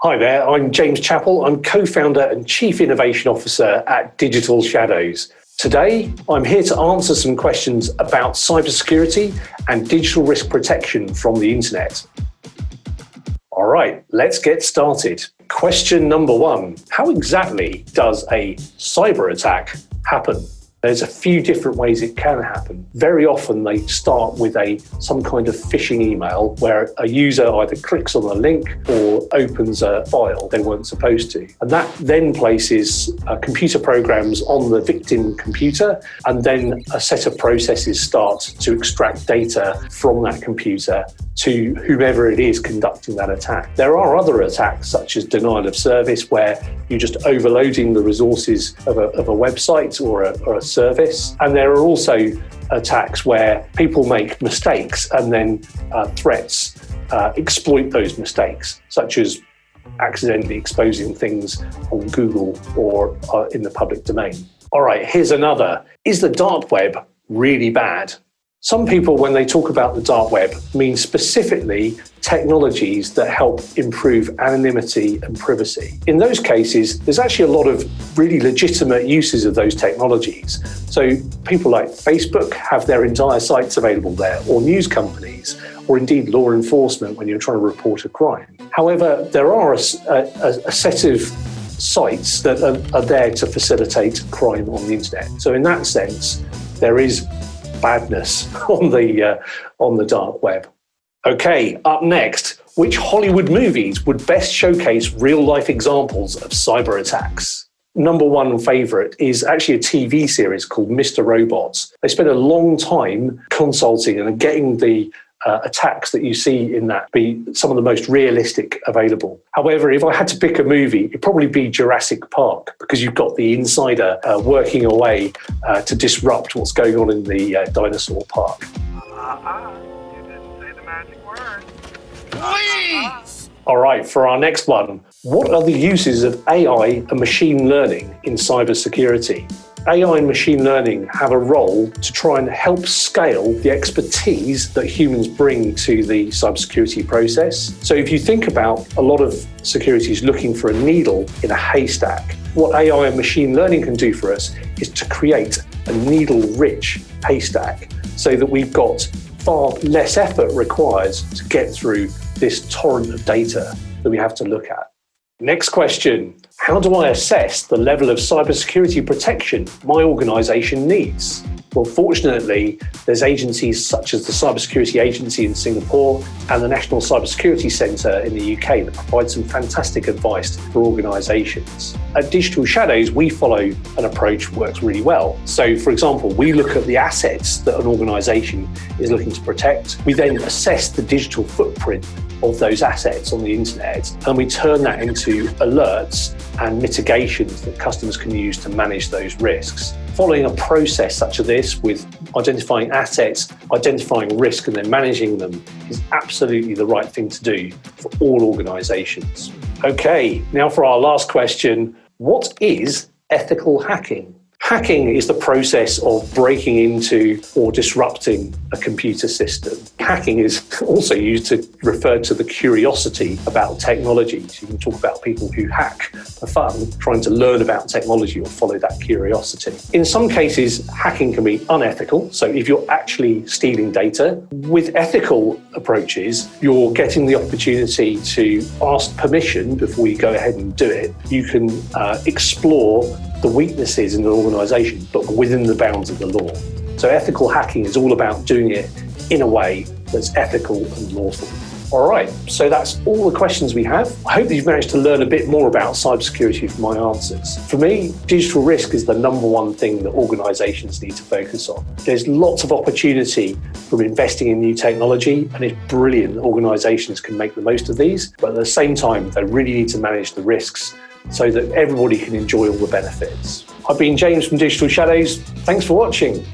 Hi there, I'm James Chappell. I'm co-founder and chief innovation officer at Digital Shadows. Today, I'm here to answer some questions about cybersecurity and digital risk protection from the internet. All right, let's get started. Question number one, how exactly does a cyber attack happen? There's a few different ways it can happen. Very often they start with some kind of phishing email where a user either clicks on a link or opens a file they weren't supposed to. And that then places computer programs on the victim computer, and then a set of processes start to extract data from that computer to whomever it is conducting that attack. There are other attacks such as denial of service, where you're just overloading the resources of a website or a service. And there are also attacks where people make mistakes and then threats exploit those mistakes, such as accidentally exposing things on Google or in the public domain. All right, here's another. Is the dark web really bad? Some people, when they talk about the dark web, mean specifically technologies that help improve anonymity and privacy. In those cases, there's actually a lot of really legitimate uses of those technologies. So people like Facebook have their entire sites available there, or news companies, or indeed law enforcement when you're trying to report a crime. However, there are a set of sites that are there to facilitate crime on the internet. So in that sense, there is badness on the dark web. Okay, up next, which Hollywood movies would best showcase real-life examples of cyber attacks? Number one favourite is actually a TV series called Mr. Robots. They spent a long time consulting and getting the attacks that you see in that be some of the most realistic available. However, if I had to pick a movie, it'd probably be Jurassic Park, because you've got the insider working away to disrupt what's going on in the dinosaur park. You didn't say the magic word. Please! All right, for our next one, what are the uses of AI and machine learning in cybersecurity? AI and machine learning have a role to try and help scale the expertise that humans bring to the cybersecurity process. So if you think about a lot of security is looking for a needle in a haystack, what AI and machine learning can do for us is to create a needle-rich haystack so that we've got far less effort required to get through this torrent of data that we have to look at. Next question. How do I assess the level of cybersecurity protection my organisation needs? Well, fortunately, there's agencies such as the Cybersecurity Agency in Singapore and the National Cybersecurity Centre in the UK that provide some fantastic advice for organisations. At Digital Shadows, we follow an approach that works really well. So, for example, we look at the assets that an organisation is looking to protect. We then assess the digital footprint of those assets on the internet, and we turn that into alerts and mitigations that customers can use to manage those risks. Following a process such as this, with identifying assets, identifying risk, and then managing them, is absolutely the right thing to do for all organisations. Okay, now for our last question. What is ethical hacking? Hacking is the process of breaking into or disrupting a computer system. Hacking is also used to refer to the curiosity about technology. So you can talk about people who hack for fun, trying to learn about technology or follow that curiosity. In some cases, hacking can be unethical. So if you're actually stealing data, with ethical approaches, you're getting the opportunity to ask permission before you go ahead and do it. You can explore the weaknesses in an organisation, but within the bounds of the law. So ethical hacking is all about doing it in a way that's ethical and lawful. All right, so that's all the questions we have. I hope that you've managed to learn a bit more about cybersecurity from my answers. For me, digital risk is the number one thing that organisations need to focus on. There's lots of opportunity from investing in new technology, and it's brilliant that organisations can make the most of these, but at the same time, they really need to manage the risks so that everybody can enjoy all the benefits. I've been James from Digital Shadows. Thanks for watching.